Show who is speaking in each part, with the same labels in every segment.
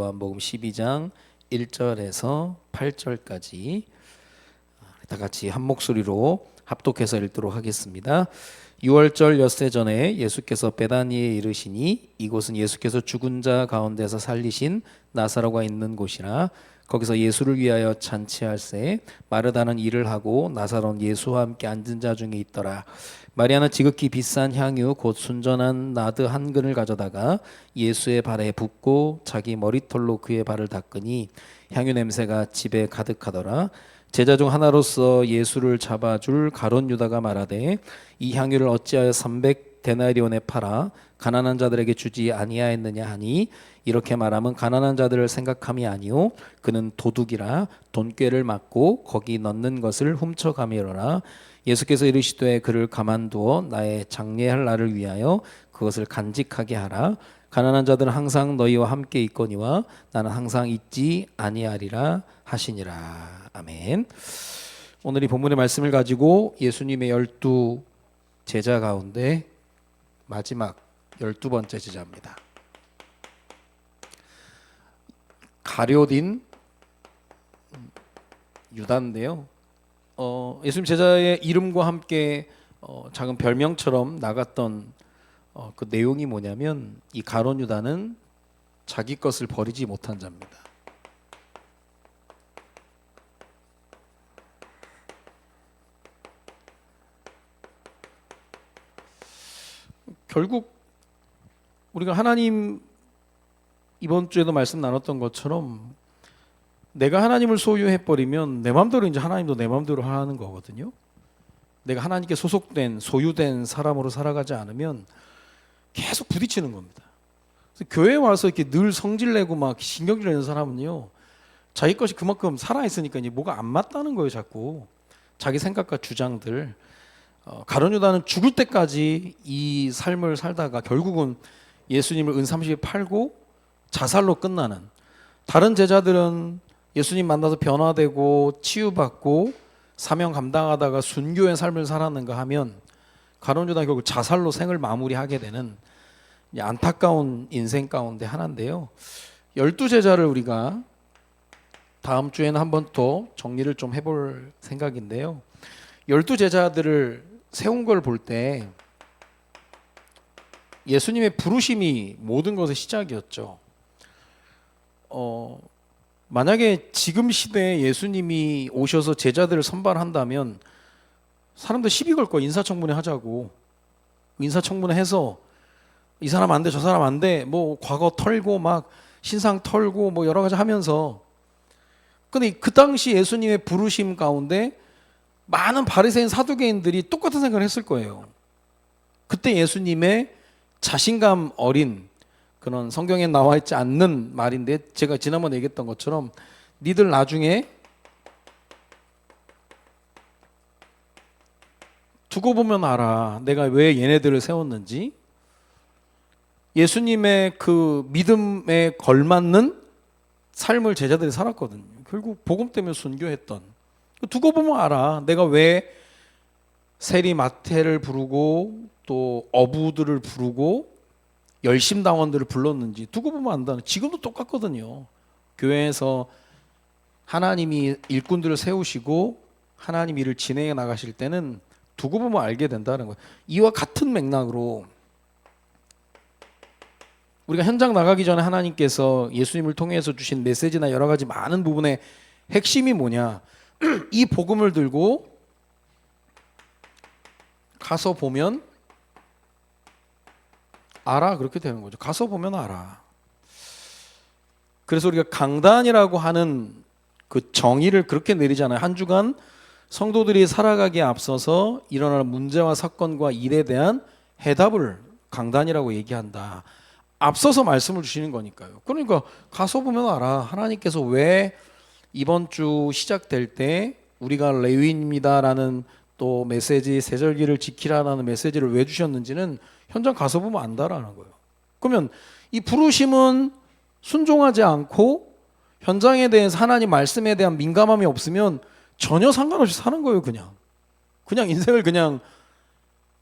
Speaker 1: 요한복음 12장 1절에서 8절까지 다 같이 한 목소리로 합독해서 읽도록 하겠습니다. 6월절 엿새 전에 예수께서 베다니에 이르시니 이곳은 예수께서 죽은 자 가운데서 살리신 나사로가 있는 곳이라. 거기서 예수를 위하여 잔치할새 마르다는 일을 하고 나사로는 예수와 함께 앉은 자 중에 있더라. 마리아는 지극히 비싼 향유 곧 순전한 나드 한 근을 가져다가 예수의 발에 붓고 자기 머리털로 그의 발을 닦으니 향유 냄새가 집에 가득하더라. 제자 중 하나로서 예수를 잡아줄 가룟 유다가 말하되 이 향유를 어찌하여 300데나리온에 팔아 가난한 자들에게 주지 아니하였느냐 하니 이렇게 말하면 가난한 자들을 생각함이 아니요 그는 도둑이라 돈꾀를 맞고 거기 넣는 것을 훔쳐가미로라. 예수께서 이르시되 그를 가만두어 나의 장례할 날을 위하여 그것을 간직하게 하라. 가난한 자들은 항상 너희와 함께 있거니와 나는 항상 있지 아니하리라 하시니라. 아멘. 오늘 이 본문의 말씀을 가지고 예수님의 12 제자 가운데 마지막 12번째 제자입니다. 가룟인 유다인데요. 예수님 제자의 이름과 함께 작은 별명처럼 나갔던 그 내용이 뭐냐면 이 가룟 유다는 자기 것을 버리지 못한 자입니다. 결국 우리가 하나님 이번 주에도 말씀 나눴던 것처럼 내가 하나님을 소유해버리면 내 마음대로 이제 하나님도 내 마음대로 하는 거거든요. 내가 하나님께 소속된 소유된 사람으로 살아가지 않으면 계속 부딪히는 겁니다. 그래서 교회에 와서 이렇게 늘 성질내고 막 신경질 내는 사람은요, 자기 것이 그만큼 살아있으니까 이제 뭐가 안 맞다는 거예요. 자꾸 자기 생각과 주장들. 가룟 유다는 죽을 때까지 이 삶을 살다가 결국은 예수님을 은30에 팔고 자살로 끝나는, 다른 제자들은 예수님 만나서 변화되고 치유받고 사명 감당하다가 순교의 삶을 살았는가 하면 가룟 유다는 결국 자살로 생을 마무리하게 되는 안타까운 인생 가운데 하나인데요. 12제자를 우리가 다음 주에는 한 번 더 정리를 좀 해볼 생각인데요. 12제자들을 세운 걸 볼 때 예수님의 부르심이 모든 것의 시작이었죠. 만약에 지금 시대에 예수님이 오셔서 제자들을 선발한다면 사람들 시비 걸 거야. 인사청문회 하자고. 인사청문회 해서 이 사람 안 돼, 저 사람 안 돼, 뭐 과거 털고 막 신상 털고 뭐 여러 가지 하면서. 근데 그 당시 예수님의 부르심 가운데 많은 바리새인 사두개인들이 똑같은 생각을 했을 거예요. 그때 예수님의 자신감 어린 그런 성경에 나와 있지 않는 말인데, 제가 지난번에 얘기했던 것처럼 니들 나중에 두고 보면 알아. 내가 왜 얘네들을 세웠는지. 예수님의 그 믿음에 걸맞는 삶을 제자들이 살았거든요. 결국 복음 때문에 순교했던. 두고 보면 알아. 내가 왜 세리 마태를 부르고 또 어부들을 부르고 열심당원들을 불렀는지 두고 보면 안다는. 지금도 똑같거든요. 교회에서 하나님이 일꾼들을 세우시고 하나님 일을 진행해 나가실 때는 두고 보면 알게 된다는 거예요. 이와 같은 맥락으로 우리가 현장 나가기 전에 하나님께서 예수님을 통해서 주신 메시지나 여러 가지 많은 부분의 핵심이 뭐냐, 이 복음을 들고 가서 보면 알아. 그렇게 되는 거죠. 가서 보면 알아. 그래서 우리가 강단이라고 하는 그 정의를 그렇게 내리잖아요. 한 주간 성도들이 살아가기에 앞서서 일어나는 문제와 사건과 일에 대한 해답을 강단이라고 얘기한다. 앞서서 말씀을 주시는 거니까요. 그러니까 가서 보면 알아. 하나님께서 왜 이번 주 시작될 때 우리가 레위인입니다라는 또 메시지, 세절기를 지키라라는 메시지를 왜 주셨는지는 현장 가서 보면 안다라는 거예요. 그러면 이 부르심은 순종하지 않고 현장에 대해서 하나님 말씀에 대한 민감함이 없으면 전혀 상관없이 사는 거예요. 그냥 인생을 그냥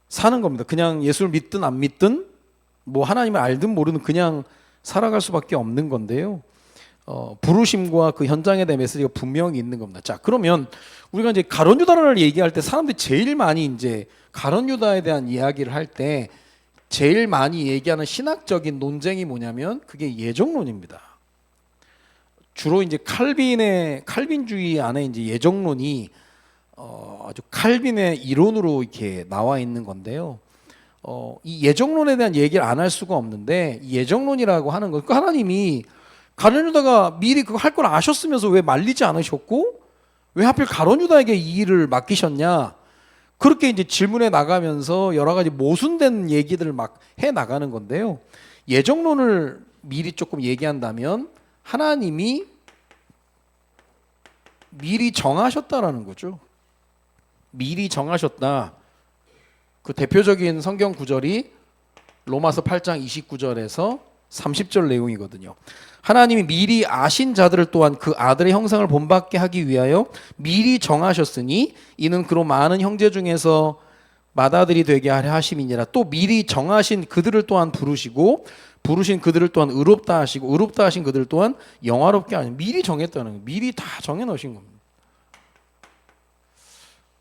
Speaker 1: 사는 겁니다. 그냥 예수를 믿든 안 믿든 뭐 하나님을 알든 모르든 그냥 살아갈 수밖에 없는 건데요. 부르심과 그 현장에 대한 메시지가 분명히 있는 겁니다. 자, 그러면 우리가 이제 가룟 유다를 얘기할 때 사람들이 제일 많이 이제 가룟 유다에 대한 이야기를 할 때 제일 많이 얘기하는 신학적인 논쟁이 뭐냐면 그게 예정론입니다. 주로 이제 칼빈주의 안에 이제 예정론이 아주 칼빈의 이론으로 이렇게 나와 있는 건데요. 이 예정론에 대한 얘기를 안 할 수가 없는데 이 예정론이라고 하는 건 하나님이 가룟 유다가 미리 그거 할 걸 아셨으면서 왜 말리지 않으셨고 왜 하필 가룟 유다에게 이 일을 맡기셨냐? 그렇게 이제 질문해 나가면서 여러 가지 모순된 얘기들을 막 해 나가는 건데요. 예정론을 미리 조금 얘기한다면 하나님이 미리 정하셨다라는 거죠. 미리 정하셨다. 그 대표적인 성경 구절이 로마서 8장 29절에서 30절 내용이거든요. 하나님이 미리 아신 자들을 또한 그 아들의 형상을 본받게 하기 위하여 미리 정하셨으니 이는 그로 많은 형제 중에서 맏아들이 되게 하려 하심이니라. 또 미리 정하신 그들을 또한 부르시고 부르신 그들을 또한 의롭다 하시고 의롭다 하신 그들을 또한 영화롭게 하시고 미리 정했다는 거예요. 미리 다 정해놓으신 겁니다.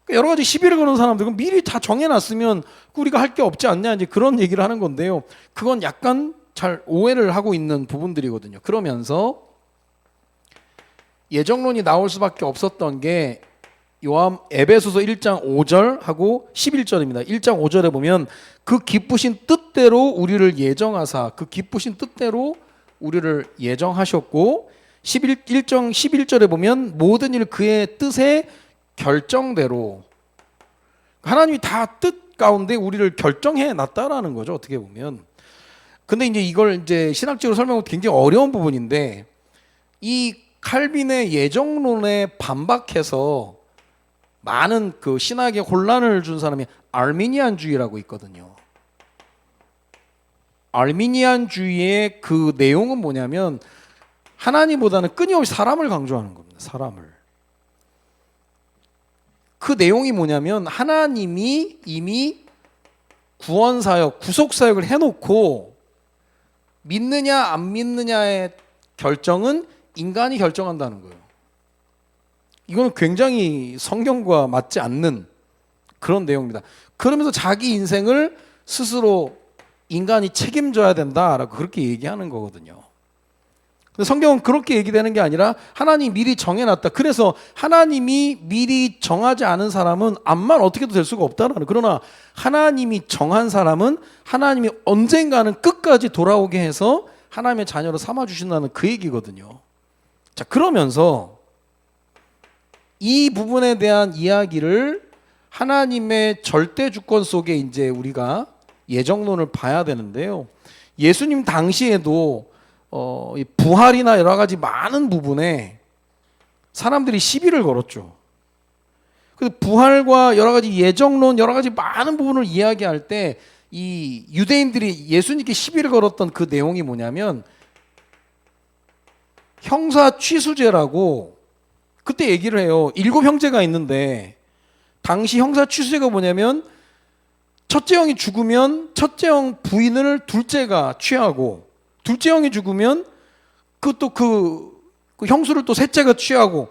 Speaker 1: 여러 가지 시비를 거는 사람들은 미리 다 정해놨으면 우리가 할 게 없지 않냐 이제 그런 얘기를 하는 건데요. 그건 약간 잘 오해를 하고 있는 부분들이거든요. 그러면서 예정론이 나올 수밖에 없었던 게 에베소서 1장 5절하고 11절입니다. 1장 5절에 보면 그 기쁘신 뜻대로 우리를 예정하사 그 기쁘신 뜻대로 우리를 예정하셨고 1장 11절에 보면 모든 일 그의 뜻에 결정대로 하나님이 다 뜻 가운데 우리를 결정해 놨다라는 거죠. 어떻게 보면. 근데 이제 이걸 이제 신학적으로 설명하면 굉장히 어려운 부분인데 이 칼빈의 예정론에 반박해서 많은 그 신학에 혼란을 준 사람이 알미니안주의라고 있거든요. 알미니안주의의 그 내용은 뭐냐면 하나님보다는 끊임없이 사람을 강조하는 겁니다. 사람을. 그 내용이 뭐냐면 하나님이 이미 구원사역, 구속사역을 해놓고 믿느냐 안 믿느냐의 결정은 인간이 결정한다는 거예요. 이건 굉장히 성경과 맞지 않는 그런 내용입니다. 그러면서 자기 인생을 스스로 인간이 책임져야 된다라고 그렇게 얘기하는 거거든요. 근데 성경은 그렇게 얘기되는 게 아니라 하나님이 미리 정해놨다. 그래서 하나님이 미리 정하지 않은 사람은 암만 어떻게 해도 될 수가 없다라는. 그러나 하나님이 정한 사람은 하나님이 언젠가는 끝까지 돌아오게 해서 하나님의 자녀로 삼아주신다는 그 얘기거든요. 자, 그러면서 이 부분에 대한 이야기를 하나님의 절대 주권 속에 이제 우리가 예정론을 봐야 되는데요. 예수님 당시에도 이 부활이나 여러 가지 많은 부분에 사람들이 시비를 걸었죠. 그 부활과 여러 가지 예정론, 여러 가지 많은 부분을 이야기할 때 이 유대인들이 예수님께 시비를 걸었던 그 내용이 뭐냐면 형사 취수제라고 그때 얘기를 해요. 7 형제가 있는데 당시 형사 취수제가 뭐냐면 첫째 형이 죽으면 첫째 형 부인을 둘째가 취하고 둘째 형이 죽으면 그것도 그 형수를 또 셋째가 취하고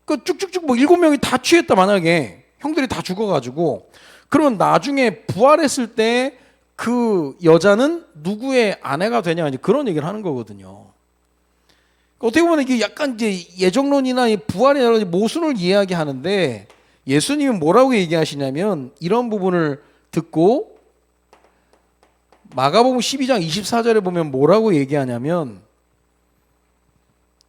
Speaker 1: 그 쭉쭉쭉 뭐 7명이 다 취했다 만약에 형들이 다 죽어가지고 그러면 나중에 부활했을 때 그 여자는 누구의 아내가 되냐 이제 그런 얘기를 하는 거거든요. 어떻게 보면 이게 약간 이제 예정론이나 부활의 여러 가지 모순을 이야기하는데 예수님은 뭐라고 얘기하시냐면 이런 부분을 듣고 마가복음 12장 24절에 보면 뭐라고 얘기하냐면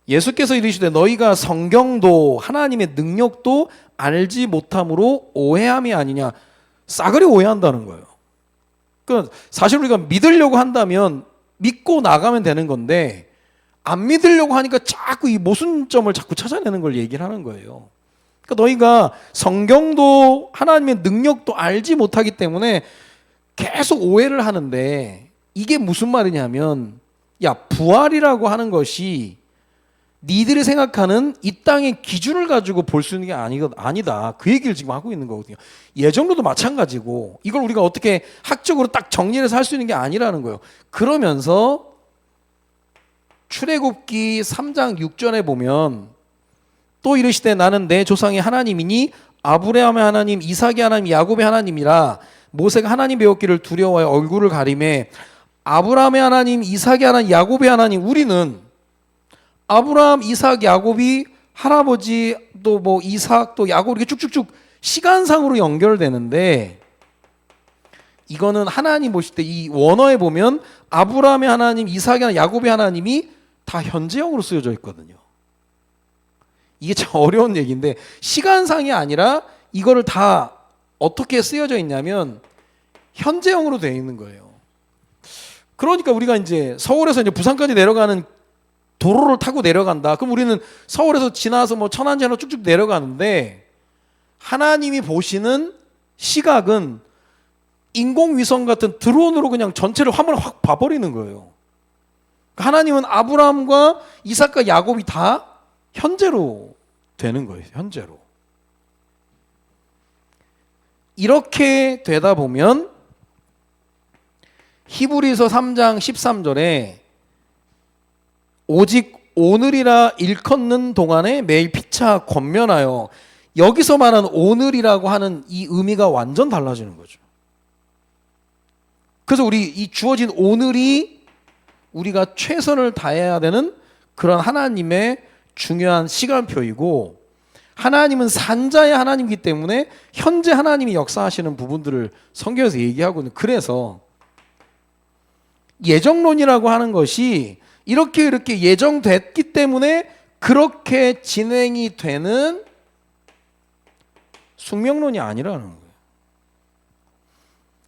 Speaker 1: 예수께서 이르시되 너희가 성경도 하나님의 능력도 알지 못함으로 오해함이 아니냐. 싸그리 오해한다는 거예요. 그러니까 사실 우리가 믿으려고 한다면 믿고 나가면 되는 건데 안 믿으려고 하니까 자꾸 이 모순점을 자꾸 찾아내는 걸 얘기를 하는 거예요. 그러니까 너희가 성경도 하나님의 능력도 알지 못하기 때문에 계속 오해를 하는데 이게 무슨 말이냐면 야 부활이라고 하는 것이 니들이 생각하는 이 땅의 기준을 가지고 볼 수 있는 게 아니다. 그 얘기를 지금 하고 있는 거거든요. 예정론도 마찬가지고 이걸 우리가 어떻게 학적으로 딱 정리해서 할 수 있는 게 아니라는 거예요. 그러면서 출애굽기 3장 6절에 보면 또 이르시되 나는 내 조상의 하나님이니 아브라함의 하나님, 이삭의 하나님, 야곱의 하나님이라. 모세가 하나님 배웠기를 두려워하여 얼굴을 가리매 아브라함의 하나님, 이삭의 하나님, 야곱의 하나님. 우리는 아브라함, 이삭, 야곱이 할아버지, 또 뭐 이삭, 또 야곱, 이렇게 쭉쭉쭉 시간상으로 연결되는데, 이거는 하나님 보실 때 이 원어에 보면 아브라함의 하나님, 이삭의 하나님, 야곱의 하나님이 다 현재형으로 쓰여져 있거든요. 이게 참 어려운 얘기인데, 시간상이 아니라 이거를 다 어떻게 쓰여져 있냐면 현재형으로 되어 있는 거예요. 그러니까 우리가 이제 서울에서 이제 부산까지 내려가는 도로를 타고 내려간다. 그럼 우리는 서울에서 지나서 뭐 천안제로 쭉쭉 내려가는데, 하나님이 보시는 시각은 인공위성 같은 드론으로 그냥 전체를 화면을 확 봐버리는 거예요. 하나님은 아브라함과 이삭과 야곱이 다 현재로 되는 거예요. 현재로. 이렇게 되다 보면 히브리서 3장 13절에 오직 오늘이라 일컫는 동안에 매일 피차 권면하여, 여기서 말하는 오늘이라고 하는 이 의미가 완전 달라지는 거죠. 그래서 우리 이 주어진 오늘이 우리가 최선을 다해야 되는 그런 하나님의 중요한 시간표이고, 하나님은 산자의 하나님이기 때문에 현재 하나님이 역사하시는 부분들을 성경에서 얘기하고 있는. 그래서 예정론이라고 하는 것이 이렇게 예정됐기 때문에 그렇게 진행이 되는 숙명론이 아니라는 거예요.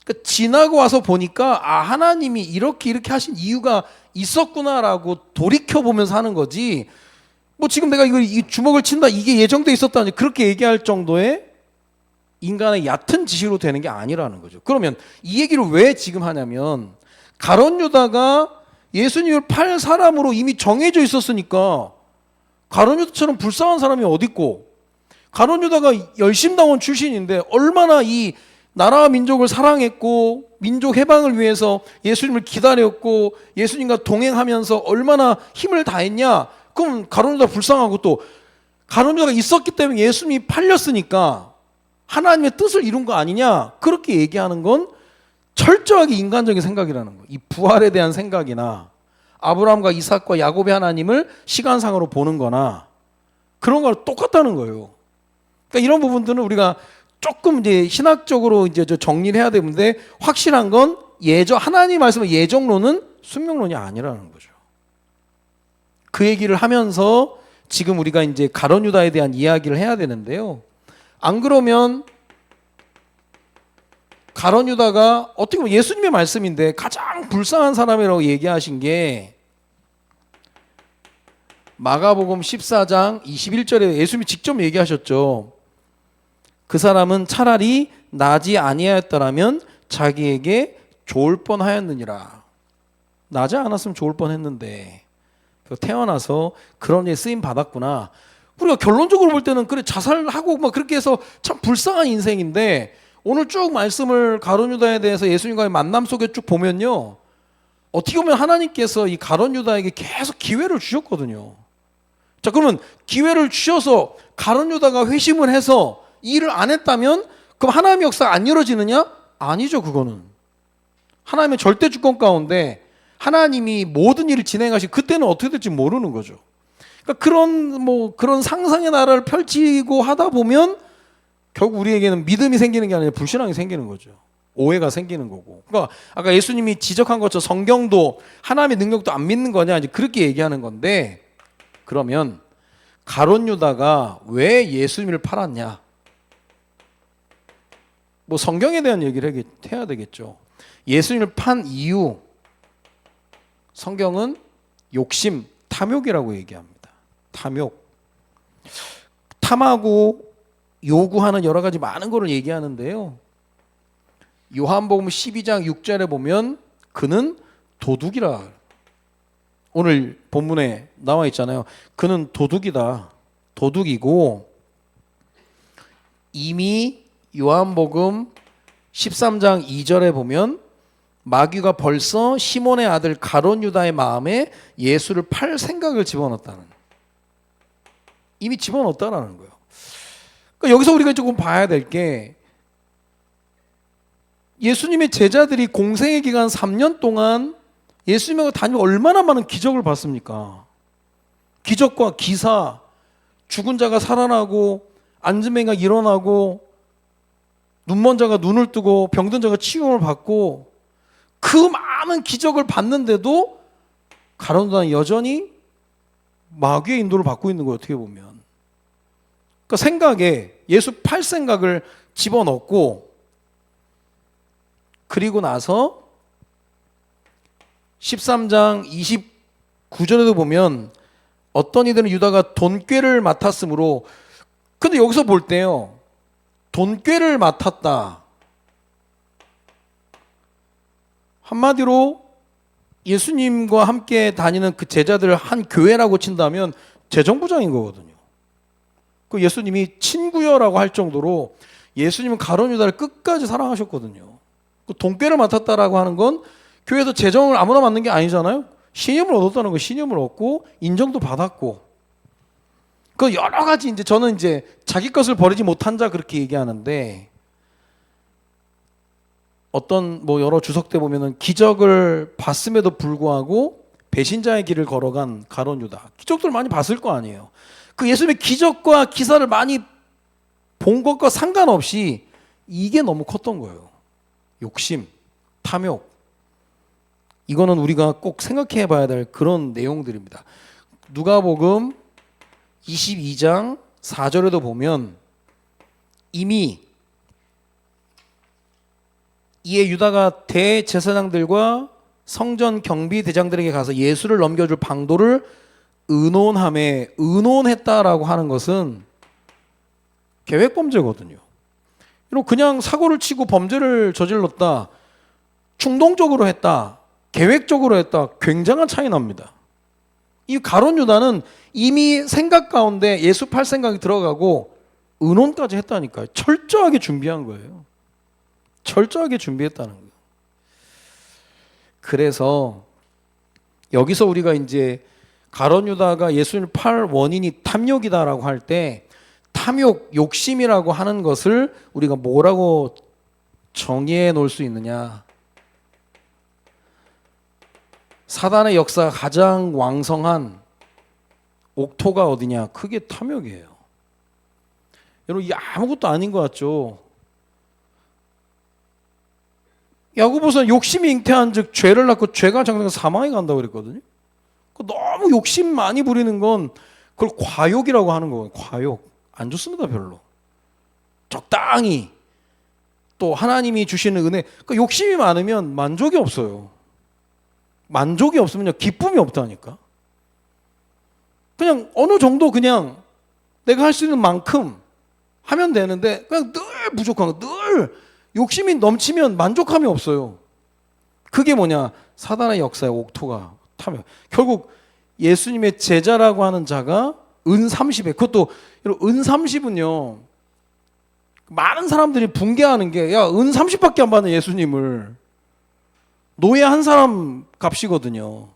Speaker 1: 그러니까 지나고 와서 보니까 하나님이 이렇게 하신 이유가 있었구나라고 돌이켜보면서 하는 거지, 뭐 지금 내가 이 주먹을 친다 이게 예정돼 있었다니 그렇게 얘기할 정도의 인간의 얕은 지식으로 되는 게 아니라는 거죠. 그러면 이 얘기를 왜 지금 하냐면, 가룟 유다가 예수님을 팔 사람으로 이미 정해져 있었으니까 가룟 유다처럼 불쌍한 사람이 어디 있고, 가룟 유다가 열심당원 출신인데 얼마나 이 나라와 민족을 사랑했고 민족 해방을 위해서 예수님을 기다렸고 예수님과 동행하면서 얼마나 힘을 다했냐. 그럼 가룟 유다 불쌍하고, 또 가룟 유다가 있었기 때문에 예수님이 팔렸으니까 하나님의 뜻을 이룬 거 아니냐, 그렇게 얘기하는 건 철저하게 인간적인 생각이라는 거예요. 이 부활에 대한 생각이나 아브라함과 이삭과 야곱의 하나님을 시간상으로 보는 거나 그런 거랑 똑같다는 거예요. 그러니까 이런 부분들은 우리가 조금 이제 신학적으로 이제 정리를 해야 되는데, 확실한 건 하나님 말씀의 예정론은 숙명론이 아니라는 거죠. 그 얘기를 하면서 지금 우리가 이제 가룟 유다에 대한 이야기를 해야 되는데요. 안 그러면 가룟 유다가 어떻게 보면 예수님의 말씀인데 가장 불쌍한 사람이라고 얘기하신 게 마가복음 14장 21절에 예수님이 직접 얘기하셨죠. 그 사람은 차라리 나지 아니하였더라면 자기에게 좋을 뻔하였느니라. 나지 않았으면 좋을 뻔했는데 태어나서 그런 일에 쓰임 받았구나. 우리가 결론적으로 볼 때는 그래 자살하고 막 그렇게 해서 참 불쌍한 인생인데, 오늘 쭉 말씀을 가룟 유다에 대해서 예수님과의 만남 속에 쭉 보면요, 어떻게 보면 하나님께서 이 가룟 유다에게 계속 기회를 주셨거든요. 자, 그러면 기회를 주셔서 가룟 유다가 회심을 해서 이 일을 안 했다면 그럼 하나님의 역사가 안 이루어지느냐? 아니죠. 그거는 하나님의 절대 주권 가운데 하나님이 모든 일을 진행하시고 그때는 어떻게 될지 모르는 거죠. 그러니까 그런 상상의 나라를 펼치고 하다 보면 결국 우리에게는 믿음이 생기는 게 아니라 불신앙이 생기는 거죠. 오해가 생기는 거고. 그러니까 아까 예수님이 지적한 것처럼 성경도 하나님의 능력도 안 믿는 거냐, 이제 그렇게 얘기하는 건데, 그러면 가룟 유다가 왜 예수님을 팔았냐? 뭐 성경에 대한 얘기를 해야 되겠죠. 예수님을 판 이유, 성경은 욕심, 탐욕이라고 얘기합니다. 탐하고 요구하는 여러 가지 많은 거를 얘기하는데요. 요한복음 12장 6절에 보면 그는 도둑이라, 오늘 본문에 나와 있잖아요. 그는 도둑이다. 도둑이고, 이미 요한복음 13장 2절에 보면 마귀가 벌써 시몬의 아들 가룟 유다의 마음에 예수를 팔 생각을 집어넣었다는, 이미 집어넣었다라는 거예요. 그러니까 여기서 우리가 조금 봐야 될 게, 예수님의 제자들이 공생의 기간 3년 동안 예수님하고 다니며 얼마나 많은 기적을 봤습니까? 기적과 기사, 죽은 자가 살아나고 앉은 맹이가 일어나고 눈먼 자가 눈을 뜨고 병든 자가 치유를 받고, 그 많은 기적을 봤는데도 가룟 유다는 여전히 마귀의 인도를 받고 있는 거예요. 어떻게 보면. 그러니까 생각에 예수 팔 생각을 집어넣고, 그리고 나서 13장 29절에도 보면 어떤 이들은 유다가 돈꾀를 맡았으므로, 근데 여기서 볼 때요, 돈꾀를 맡았다, 한마디로 예수님과 함께 다니는 그 제자들을 한 교회라고 친다면 재정부장인 거거든요. 그 예수님이 친구여라고 할 정도로 예수님은 가룟 유다를 끝까지 사랑하셨거든요. 그 돈꾀를 맡았다라고 하는 건 교회에서 재정을 아무나 맡는 게 아니잖아요. 신임을 얻었다는 거, 신임을 얻고 인정도 받았고, 그 여러 가지, 이제 저는 이제 자기 것을 버리지 못한 자 그렇게 얘기하는데, 어떤 뭐 여러 주석 때 보면은 기적을 봤음에도 불구하고 배신자의 길을 걸어간 가룟 유다, 기적들을 많이 봤을 거 아니에요. 그 예수님의 기적과 기사를 많이 본 것과 상관없이 이게 너무 컸던 거예요. 욕심, 탐욕. 이거는 우리가 꼭 생각해 봐야 될 그런 내용들입니다. 누가복음 22장 4절에도 보면, 이미 이에 유다가 대제사장들과 성전 경비대장들에게 가서 예수를 넘겨줄 방도를 의논함에, 의논했다라고 하는 것은 계획범죄거든요. 그냥 사고를 치고 범죄를 저질렀다, 충동적으로 했다, 계획적으로 했다, 굉장한 차이 납니다. 이 가룟 유다는 이미 생각 가운데 예수 팔 생각이 들어가고 의논까지 했다니까요. 철저하게 준비한 거예요. 철저하게 준비했다는 거예요. 그래서 여기서 우리가 이제 가룟 유다가 예수님을 팔 원인이 탐욕이다라고 할 때, 탐욕, 욕심이라고 하는 것을 우리가 뭐라고 정의해 놓을 수 있느냐? 사단의 역사가 가장 왕성한 옥토가 어디냐? 그게 탐욕이에요. 여러분, 이게 아무것도 아닌 것 같죠? 야고보서는 욕심이 잉태한 즉 죄를 낳고 죄가 장성해서 사망에 간다고 그랬거든요. 너무 욕심 많이 부리는 건 그걸 과욕이라고 하는 거예요. 과욕. 안 좋습니다, 별로. 적당히. 또 하나님이 주시는 은혜. 그러니까 욕심이 많으면 만족이 없어요. 만족이 없으면요, 기쁨이 없다니까. 그냥 어느 정도 그냥 내가 할 수 있는 만큼 하면 되는데, 그냥 늘 부족한 거, 늘 욕심이 넘치면 만족함이 없어요. 그게 뭐냐? 사단의 역사의 옥토가 탐욕. 결국 예수님의 제자라고 하는 자가 은 30에, 그것도 은 30은요, 많은 사람들이 붕괴하는 게, 야, 은 30밖에 안 받는 예수님을, 노예 한 사람 값이거든요.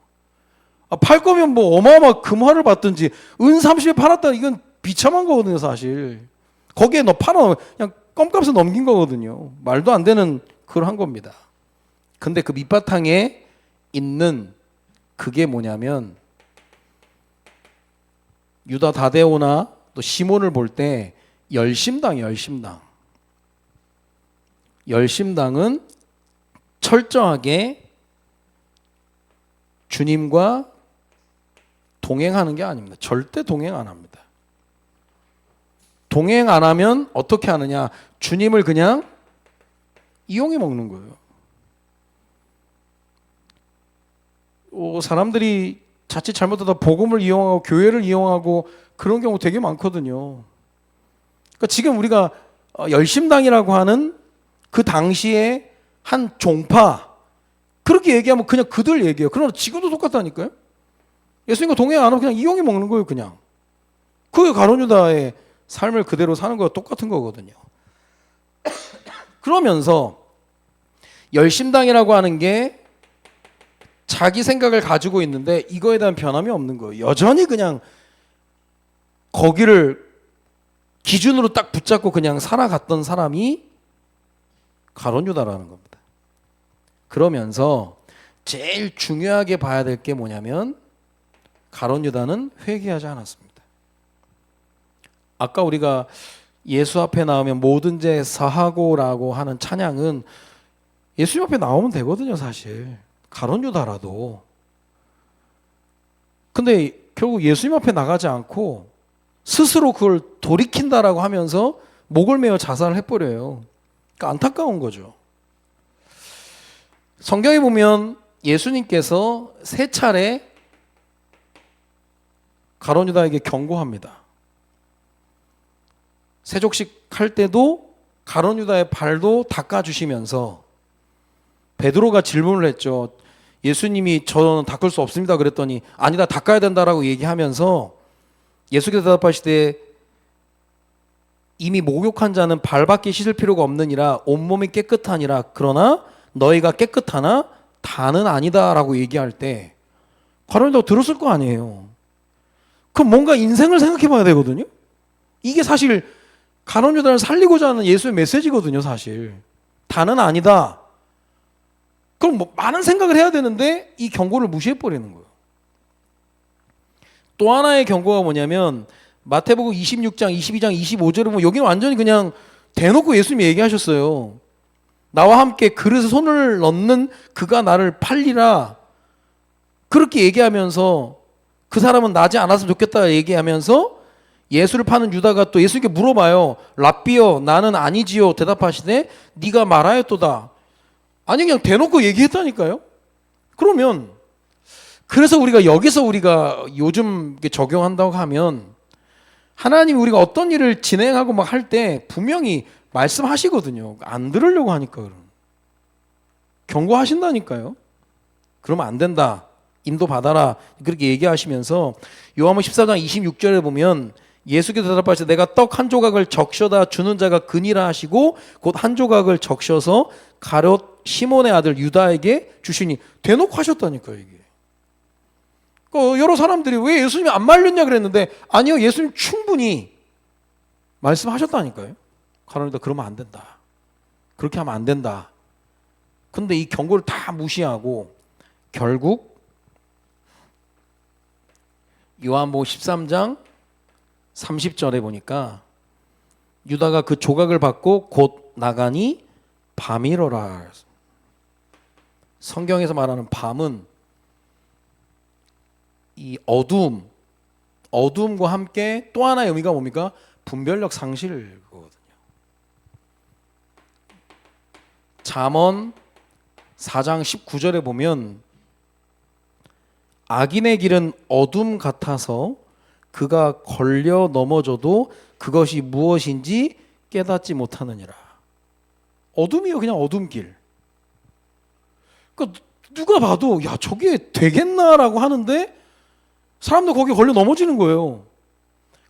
Speaker 1: 팔 거면 뭐 어마어마 금화를 받든지, 은 30에 팔았다, 이건 비참한 거거든요, 사실. 거기에 너 팔아, 그냥 껌값을 넘긴 거거든요. 말도 안 되는 그걸 한 겁니다. 근데 그 밑바탕에 있는 그게 뭐냐면, 유다 다데오나 또 시몬을 볼 때 열심당이에요. 열심당. 열심당은 철저하게 주님과 동행하는 게 아닙니다. 절대 동행 안 합니다. 동행 안 하면 어떻게 하느냐? 주님을 그냥 이용해 먹는 거예요. 사람들이 자칫 잘못하다 복음을 이용하고 교회를 이용하고 그런 경우 되게 많거든요. 그러니까 지금 우리가 열심당이라고 하는 그 당시에 한 종파, 그렇게 얘기하면 그냥 그들 얘기예요. 그러나 지금도 똑같다니까요. 예수님과 동행 안 하고 그냥 이용해 먹는 거예요, 그냥. 그게 가룟 유다의 삶을 그대로 사는 거와 똑같은 거거든요. 그러면서 열심당이라고 하는 게 자기 생각을 가지고 있는데 이거에 대한 변함이 없는 거예요. 여전히 그냥 거기를 기준으로 딱 붙잡고 그냥 살아갔던 사람이 가룟 유다라는 겁니다. 그러면서 제일 중요하게 봐야 될 게 뭐냐면 가룟 유다는 회개하지 않았습니다. 아까 우리가 예수 앞에 나오면 모든 죄 사하고라고 하는 찬양은 예수님 앞에 나오면 되거든요, 사실. 가룟 유다라도. 근데 결국 예수님 앞에 나가지 않고 스스로 그걸 돌이킨다라고 하면서 목을 메어 자살을 해버려요. 그러니까 안타까운 거죠. 성경에 보면 예수님께서 세 차례 가룟 유다에게 경고합니다. 세족식 할 때도 가룟 유다의 발도 닦아주시면서 베드로가 질문을 했죠. 예수님이 저는 닦을 수 없습니다 그랬더니 아니다 닦아야 된다라고 얘기하면서 예수께서 대답하시되 이미 목욕한 자는 발밖에 씻을 필요가 없느니라 온몸이 깨끗하니라 그러나 너희가 깨끗하나 다는 아니다라고 얘기할 때 가룟 유다가 들었을 거 아니에요. 그럼 뭔가 인생을 생각해 봐야 되거든요. 이게 사실 가룟 유다를 살리고자 하는 예수의 메시지거든요, 사실. 다는 아니다. 그럼 뭐 많은 생각을 해야 되는데 이 경고를 무시해 버리는 거예요. 또 하나의 경고가 뭐냐면 마태복음 26장, 22장, 25절에 보면 여기는 완전히 그냥 대놓고 예수님이 얘기하셨어요. 나와 함께 그릇에 손을 넣는 그가 나를 팔리라. 그렇게 얘기하면서 그 사람은 나지 않았으면 좋겠다 얘기하면서 예수를 파는 유다가 또 예수님께 물어봐요. 랍비여 나는 아니지요. 대답하시되 네가 말하였도다. 아니 그냥 대놓고 얘기했다니까요. 그러면 그래서 우리가 여기서 우리가 요즘 적용한다고 하면 하나님이 우리가 어떤 일을 진행하고 막 할 때 분명히 말씀하시거든요. 안 들으려고 하니까 경고하신다니까요. 그러면 안 된다. 인도 받아라. 그렇게 얘기하시면서 요한복음 14장 26절에 보면 예수께서 대답하시되 내가 떡 한 조각을 적셔다 주는 자가 그니라 하시고 곧 한 조각을 적셔서 가룟 시몬의 아들 유다에게 주시니 대놓고 하셨다니까요. 이게 여러 사람들이 왜 예수님이 안 말렸냐 그랬는데 아니요 예수님 충분히 말씀하셨다니까요. 가룟 유다 그러면 안 된다. 그렇게 하면 안 된다. 근데 이 경고를 다 무시하고 결국 요한복음 13장 30절에 보니까 유다가 그 조각을 받고 곧 나가니 밤이로라. 성경에서 말하는 밤은 이 어두움과 함께 또 하나의 의미가 뭡니까? 분별력 상실거든요. 잠언 4장 19절에 보면 악인의 길은 어둠 같아서 그가 걸려 넘어져도 그것이 무엇인지 깨닫지 못하느니라. 어둠이요, 그냥 어둠길. 그러니까 누가 봐도 야 저게 되겠나라고 하는데 사람들 거기 걸려 넘어지는 거예요.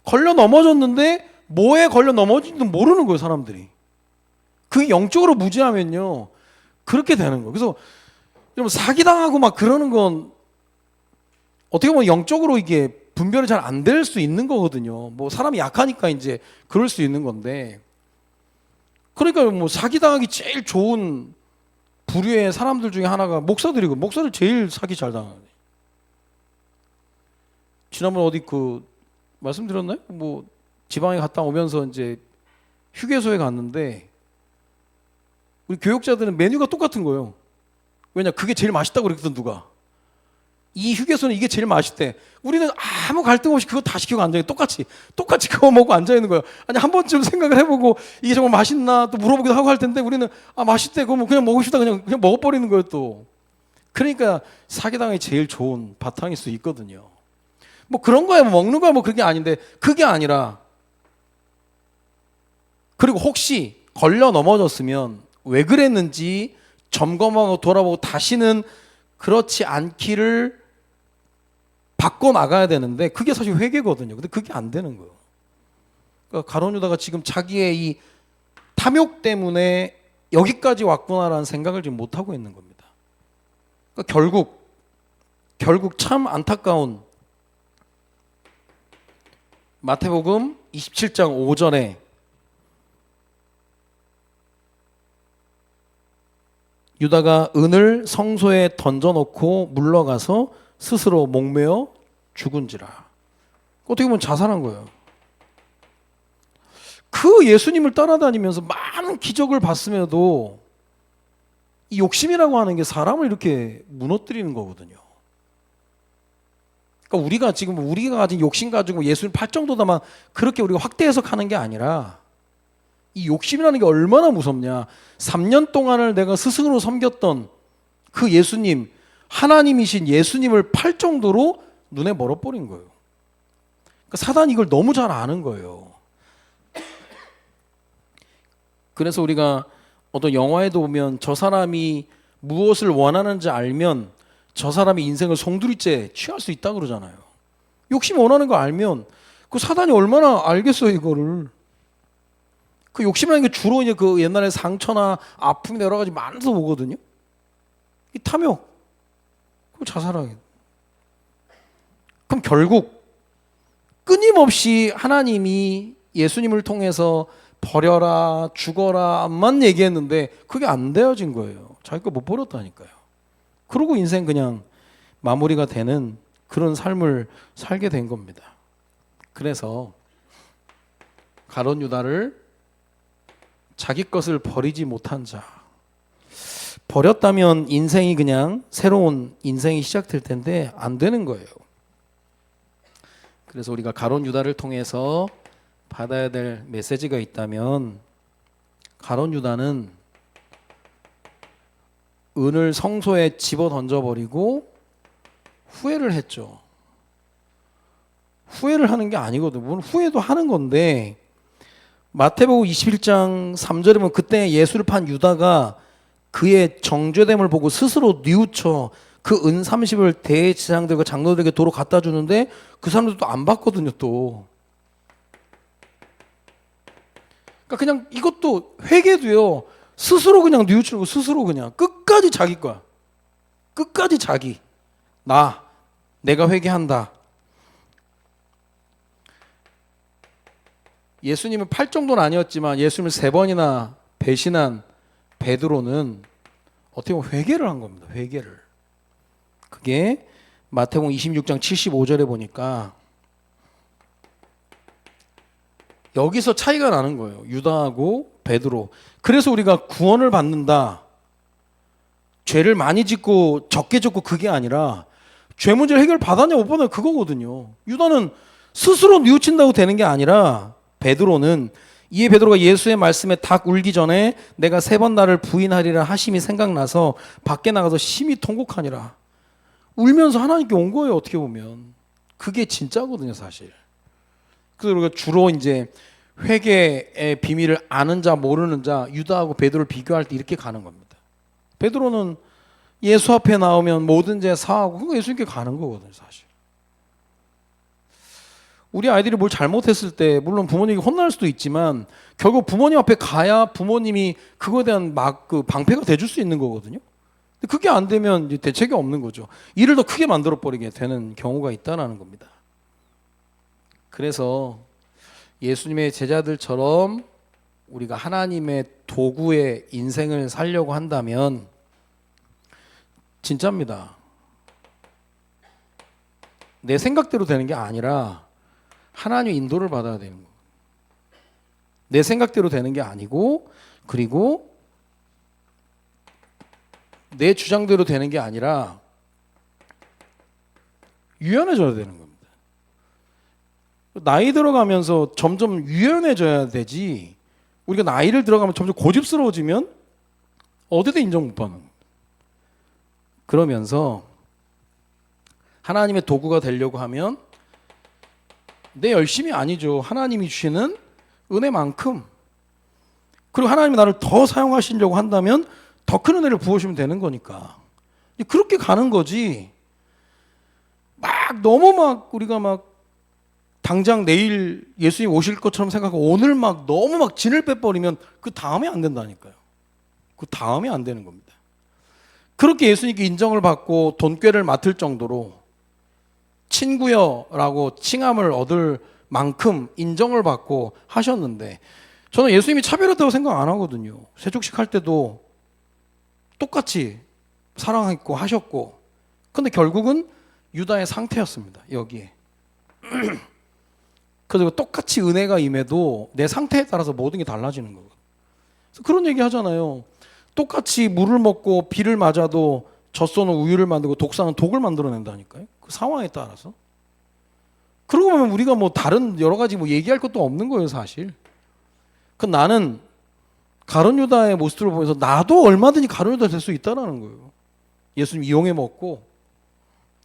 Speaker 1: 걸려 넘어졌는데 뭐에 걸려 넘어진지도 모르는 거예요, 사람들이. 그게 영적으로 무지하면요 그렇게 되는 거예요. 그래서 여러분 사기당하고 막 그러는 건 어떻게 보면 영적으로 이게 분별이 잘 안 될 수 있는 거거든요. 뭐 사람이 약하니까 이제 그럴 수 있는 건데. 그러니까 뭐 사기당하기 제일 좋은 부류의 사람들 중에 하나가 목사들이고 목사들 제일 사기 잘 당하네. 지난번 어디 말씀드렸나요? 뭐 지방에 갔다 오면서 이제 휴게소에 갔는데 우리 교육자들은 메뉴가 똑같은 거예요. 왜냐 그게 제일 맛있다고 그랬거든 누가. 이 휴게소는 이게 제일 맛있대. 우리는 아무 갈등 없이 그거 다 시키고 앉아있는 똑같이 그거 먹고 앉아있는 거예요. 아니 한 번쯤 생각을 해보고 이게 정말 맛있나 또 물어보기도 하고 할 텐데 우리는 맛있대 그거 그냥 먹고 싶다 그냥 먹어버리는 거예요 또. 그러니까 사기당이 제일 좋은 바탕일 수 있거든요. 뭐 그런 거야 뭐 먹는 거야 뭐 그게 아닌데 그게 아니라 그리고 혹시 걸려 넘어졌으면 왜 그랬는지 점검하고 돌아보고 다시는 그렇지 않기를 바꿔 나가야 되는데 그게 사실 회개거든요. 근데 그게 안 되는 거예요. 그러니까 가룟 유다가 지금 자기의 이 탐욕 때문에 여기까지 왔구나라는 생각을 지금 못하고 있는 겁니다. 그러니까 결국 참 안타까운 마태복음 27장 5절에 유다가 은을 성소에 던져놓고 물러가서 스스로 목매어 죽은지라. 어떻게 보면 자살한 거예요. 그 예수님을 따라다니면서 많은 기적을 봤음에도 이 욕심이라고 하는 게 사람을 이렇게 무너뜨리는 거거든요. 그러니까 우리가 가진 욕심 가지고 예수님 팔 정도다만 그렇게 우리가 확대 해석하는 게 아니라 이 욕심이라는 게 얼마나 무섭냐. 3년 동안을 내가 스승으로 섬겼던 그 예수님, 하나님이신 예수님을 팔 정도로 눈에 멀어버린 거예요. 그러니까 사단이 이걸 너무 잘 아는 거예요. 그래서 우리가 어떤 영화에도 보면 저 사람이 무엇을 원하는지 알면 저 사람이 인생을 송두리째 취할 수 있다 그러잖아요. 욕심 원하는 거 알면 그 사단이 얼마나 알겠어요, 이거를. 그 욕심이라는 게 주로 이제 그 옛날에 상처나 아픔이나 여러 가지 많아서 보거든요. 이 탐욕, 그 자살하게. 그럼 결국 끊임없이 하나님이 예수님을 통해서 버려라, 죽어라만 얘기했는데 그게 안 되어진 거예요. 자기 거 못 버렸다니까요. 그러고 인생 그냥 마무리가 되는 그런 삶을 살게 된 겁니다. 그래서 가룟 유다를 자기 것을 버리지 못한 자, 버렸다면 인생이 그냥 새로운 인생이 시작될 텐데 안 되는 거예요. 그래서 우리가 가룟 유다를 통해서 받아야 될 메시지가 있다면 가룟 유다는 은을 성소에 집어 던져버리고 후회를 했죠. 후회를 하는 게 아니거든요. 물론 후회도 하는 건데 마태복음 21장 3절에 보면 그때 예수를 판 유다가 그의 정죄됨을 보고 스스로 뉘우쳐 그 은 30을 대제사장들과 장로들에게 도로 갖다 주는데 그 사람들도 안 받거든요. 또 그러니까 그냥 이것도 회개도요, 스스로 그냥 뉘우치는 거, 스스로 그냥 끝까지 자기 거야. 끝까지 자기. 내가 회개한다. 예수님은 팔 정도는 아니었지만 예수님을 3번이나 배신한 베드로는 어떻게 보면 회개를 한 겁니다. 회개를. 그게 마태복음 26장 75절에 보니까 여기서 차이가 나는 거예요. 유다하고 베드로. 그래서 우리가 구원을 받는다, 죄를 많이 짓고 적게 졌고 그게 아니라 죄 문제를 해결 받았냐 못 받았냐 그거거든요. 유다는 스스로 뉘우친다고 되는 게 아니라 베드로는, 이에 베드로가 예수의 말씀에 닭 울기 전에 내가 3번 나를 부인하리라 하심이 생각나서 밖에 나가서 심히 통곡하니라. 울면서 하나님께 온 거예요. 어떻게 보면 그게 진짜거든요, 사실. 그래서 우리가 주로 이제 회개의 비밀을 아는 자 모르는 자, 유다하고 베드로를 비교할 때 이렇게 가는 겁니다. 베드로는 예수 앞에 나오면 모든 죄 사하고 그거 예수님께 가는 거거든요, 사실. 우리 아이들이 뭘 잘못했을 때 물론 부모님이 혼날 수도 있지만 결국 부모님 앞에 가야 부모님이 그거에 대한 그 방패가 돼줄 수 있는 거거든요. 근데 그게 안 되면 이제 대책이 없는 거죠. 일을 더 크게 만들어 버리게 되는 경우가 있다는 겁니다. 그래서 예수님의 제자들처럼 우리가 하나님의 도구의 인생을 살려고 한다면 진짜입니다. 내 생각대로 되는 게 아니라 하나님의 인도를 받아야 되는 거예요. 내 생각대로 되는 게 아니고, 그리고 내 주장대로 되는 게 아니라 유연해져야 되는 겁니다. 나이 들어가면서 점점 유연해져야 되지, 우리가 나이를 들어가면 점점 고집스러워지면 어디든 인정 못 받는 겁니다. 그러면서 하나님의 도구가 되려고 하면 내 열심이 아니죠. 하나님이 주시는 은혜만큼, 그리고 하나님이 나를 더 사용하시려고 한다면 더 큰 은혜를 부어주시면 되는 거니까 그렇게 가는 거지. 너무 우리가 당장 내일 예수님 오실 것처럼 생각하고 오늘 너무 진을 빼버리면 그 다음에 안 된다니까요. 그 다음에 안 되는 겁니다. 그렇게 예수님께 인정을 받고 돈꾀를 맡을 정도로 친구여라고 칭함을 얻을 만큼 인정을 받고 하셨는데, 저는 예수님이 차별했다고 생각 안 하거든요. 세족식 할 때도 똑같이 사랑했고 하셨고, 근데 결국은 유다의 상태였습니다. 여기에. 그리고 똑같이 은혜가 임해도 내 상태에 따라서 모든 게 달라지는 거거든요. 그런 얘기 하잖아요. 똑같이 물을 먹고 비를 맞아도 젖소는 우유를 만들고 독사는 독을 만들어낸다니까요. 그 상황에 따라서. 그러고 보면 우리가 뭐 다른 여러 가지 뭐 얘기할 것도 없는 거예요, 사실. 그 나는 가룟 유다의 모습을 보면서 나도 얼마든지 가룟 유다 될 수 있다라는 거예요. 예수님 이용해 먹고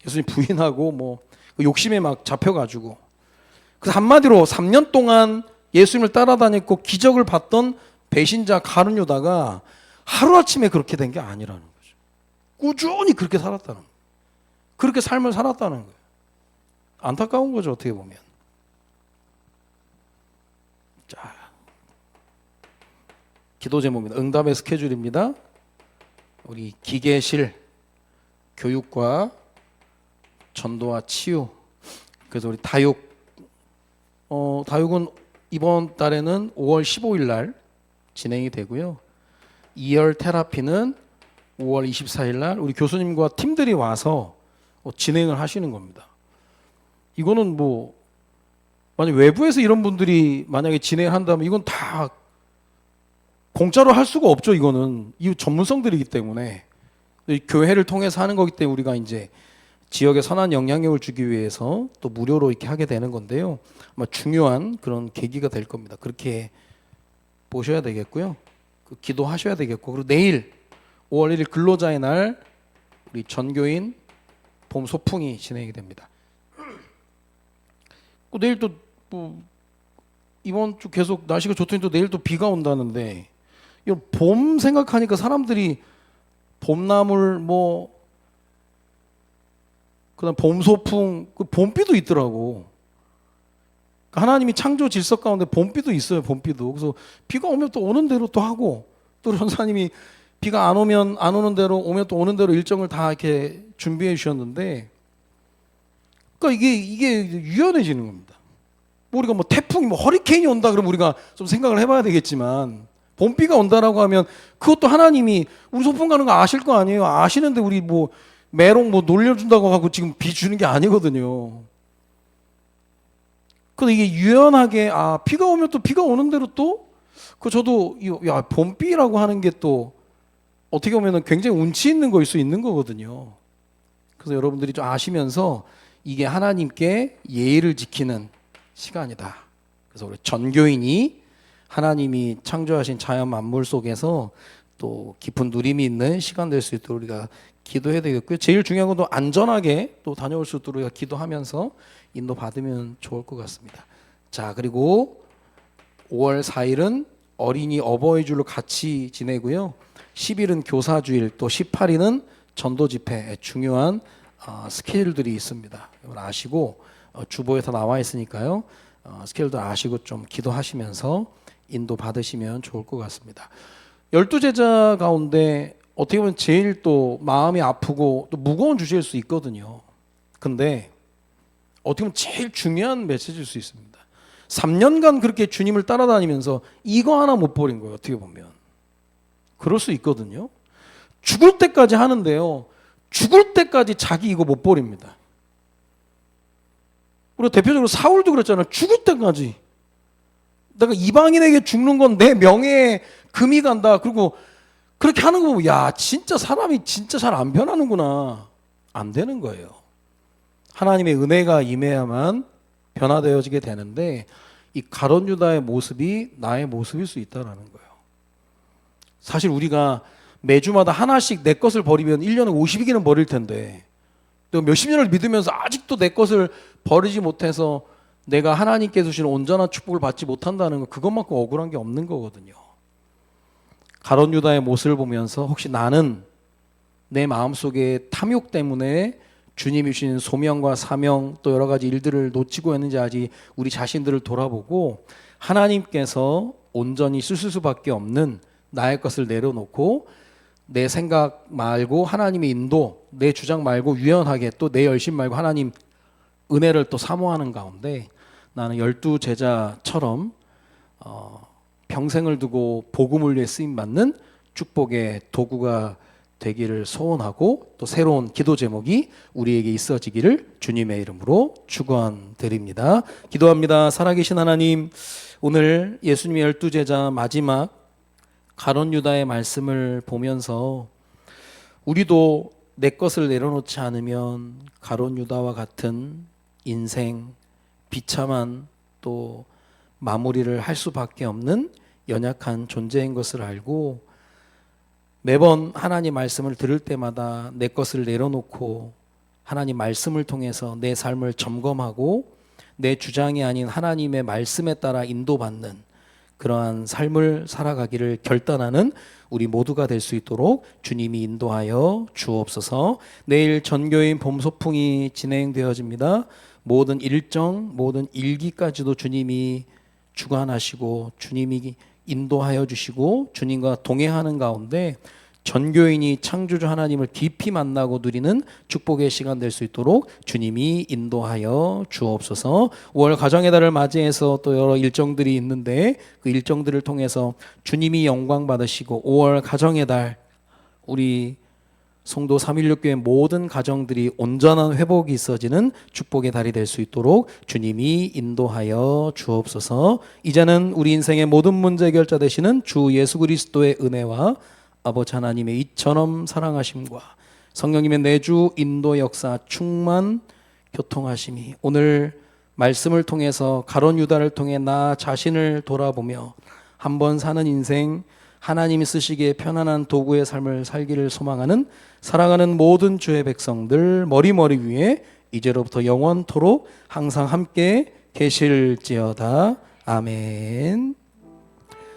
Speaker 1: 예수님 부인하고 뭐 욕심에 막 잡혀가지고, 그래서 한마디로 3년 동안 예수님을 따라다녔고 기적을 봤던 배신자 가룟 유다가 하루아침에 그렇게 된 게 아니라는 거죠. 꾸준히 그렇게 살았다는 거예요. 그렇게 삶을 살았다는 거예요. 안타까운 거죠, 어떻게 보면. 자, 기도 제목입니다. 응답의 스케줄입니다. 우리 기계실, 교육과 전도와 치유. 그래서 우리 다육, 다육은 이번 달에는 5월 15일 날 진행이 되고요. 2열 테라피는 5월 24일 날 우리 교수님과 팀들이 와서 진행을 하시는 겁니다. 이거는 뭐 만약 외부에서 이런 분들이 만약에 진행을 한다면 이건 다 공짜로 할 수가 없죠. 이거는 이 전문성들이기 때문에 교회를 통해서 하는 거기 때문에 우리가 이제 지역에 선한 영향력을 주기 위해서 또 무료로 이렇게 하게 되는 건데요. 아마 중요한 그런 계기가 될 겁니다. 그렇게 보셔야 되겠고요. 기도하셔야 되겠고, 그리고 내일 5월 1일 근로자의 날 우리 전교인 봄 소풍이 진행이 됩니다. 내일 또 뭐 이번 주 계속 날씨가 좋더니 또 내일 또 비가 온다는데, 봄 생각하니까 사람들이 봄나물 뭐 그다음 봄 소풍, 그 봄비도 있더라고. 하나님이 창조 질서 가운데 봄비도 있어요. 봄비도. 그래서 비가 오면 또 오는 대로 또 하고, 또 전사님이 비가 안 오면 안 오는 대로, 오면 또 오는 대로 일정을 다 이렇게 준비해 주셨는데, 그러니까 이게 유연해지는 겁니다. 뭐 우리가 뭐 태풍이 뭐 허리케인이 온다 그러면 우리가 좀 생각을 해봐야 되겠지만, 봄비가 온다라고 하면 그것도 하나님이 우리 소풍 가는 거 아실 거 아니에요. 아시는데 우리 뭐 메롱 뭐 놀려준다고 하고 지금 비 주는 게 아니거든요. 근데 이게 유연하게, 비가 오면 또 비가 오는 대로 또, 저도 봄비라고 하는 게 또 어떻게 보면 굉장히 운치 있는 거일 수 있는 거거든요. 그래서 여러분들이 좀 아시면서 이게 하나님께 예의를 지키는 시간이다. 그래서 우리 전교인이 하나님이 창조하신 자연 만물 속에서 또 깊은 누림이 있는 시간 될 수 있도록 우리가 기도해야 되겠고요. 제일 중요한 건 또 안전하게 또 다녀올 수 있도록 우리가 기도하면서 인도 받으면 좋을 것 같습니다. 자, 그리고 5월 4일은 어린이 어버이 주일로 같이 지내고요. 10일은 교사주일, 또 18일은 전도 집회, 중요한 스케줄들이 있습니다. 이걸 아시고 주보에 다 나와 있으니까요. 스케줄도 아시고 좀 기도하시면서 인도 받으시면 좋을 것 같습니다. 12제자 가운데 어떻게 보면 제일 또 마음이 아프고 또 무거운 주제일 수 있거든요. 근데 어떻게 보면 제일 중요한 메시지일 수 있습니다. 3년간 그렇게 주님을 따라다니면서 이거 하나 못 버린 거예요. 어떻게 보면 그럴 수 있거든요. 죽을 때까지 하는데요, 죽을 때까지 자기 이거 못 버립니다. 우리가 대표적으로 사울도 그랬잖아요. 죽을 때까지 내가 이방인에게 죽는 건 내 명예에 금이 간다. 그리고 그렇게 하는 거 보면 야, 진짜 사람이 진짜 잘 안 변하는구나. 안 되는 거예요. 하나님의 은혜가 임해야만 변화되어지게 되는데, 이 가룟 유다의 모습이 나의 모습일 수 있다는 거예요. 사실 우리가 매주마다 하나씩 내 것을 버리면 1년에 50이기는 버릴 텐데, 내가 몇십 년을 믿으면서 아직도 내 것을 버리지 못해서 내가 하나님께서 주시는 온전한 축복을 받지 못한다는 거, 그것만큼 억울한 게 없는 거거든요. 가룟 유다의 모습을 보면서 혹시 나는 내 마음속에 탐욕 때문에 주님이 주신 소명과 사명 또 여러 가지 일들을 놓치고 있는지 아직 우리 자신들을 돌아보고, 하나님께서 온전히 쓰실 수밖에 없는 나의 것을 내려놓고 내 생각 말고 하나님의 인도, 내 주장 말고 유연하게 또 내 열심 말고 하나님 은혜를 또 사모하는 가운데 나는 12 제자처럼 평생을 두고 복음을 위해 쓰임 받는 축복의 도구가 되기를 소원하고 또 새로운 기도 제목이 우리에게 있어지기를 주님의 이름으로 축원드립니다. 기도합니다. 살아계신 하나님, 오늘 예수님의 12 제자 마지막 가룟 유다의 말씀을 보면서 우리도 내 것을 내려놓지 않으면 가룟 유다와 같은 인생, 비참한 또 마무리를 할 수밖에 없는 연약한 존재인 것을 알고 매번 하나님 말씀을 들을 때마다 내 것을 내려놓고 하나님 말씀을 통해서 내 삶을 점검하고 내 주장이 아닌 하나님의 말씀에 따라 인도받는 그러한 삶을 살아가기를 결단하는 우리 모두가 될 수 있도록 주님이 인도하여 주옵소서. 내일 전교인 봄소풍이 진행되어집니다. 모든 일정, 모든 일기까지도 주님이 주관하시고 주님이 인도하여 주시고 주님과 동행하는 가운데 전교인이 창조주 하나님을 깊이 만나고 누리는 축복의 시간 될 수 있도록 주님이 인도하여 주옵소서. 5월 가정의 달을 맞이해서 또 여러 일정들이 있는데 그 일정들을 통해서 주님이 영광 받으시고 5월 가정의 달 우리 송도 316교회 모든 가정들이 온전한 회복이 있어지는 축복의 달이 될 수 있도록 주님이 인도하여 주옵소서. 이제는 우리 인생의 모든 문제 해결자 되시는 주 예수 그리스도의 은혜와 아버지 하나님의 이처럼 사랑하심과 성령님의 내주 인도 역사 충만 교통하심이 오늘 말씀을 통해서 가룟 유다를 통해 나 자신을 돌아보며 한번 사는 인생 하나님이 쓰시기에 편안한 도구의 삶을 살기를 소망하는 사랑하는 모든 주의 백성들 머리머리 위에 이제로부터 영원토록 항상 함께 계실지어다. 아멘.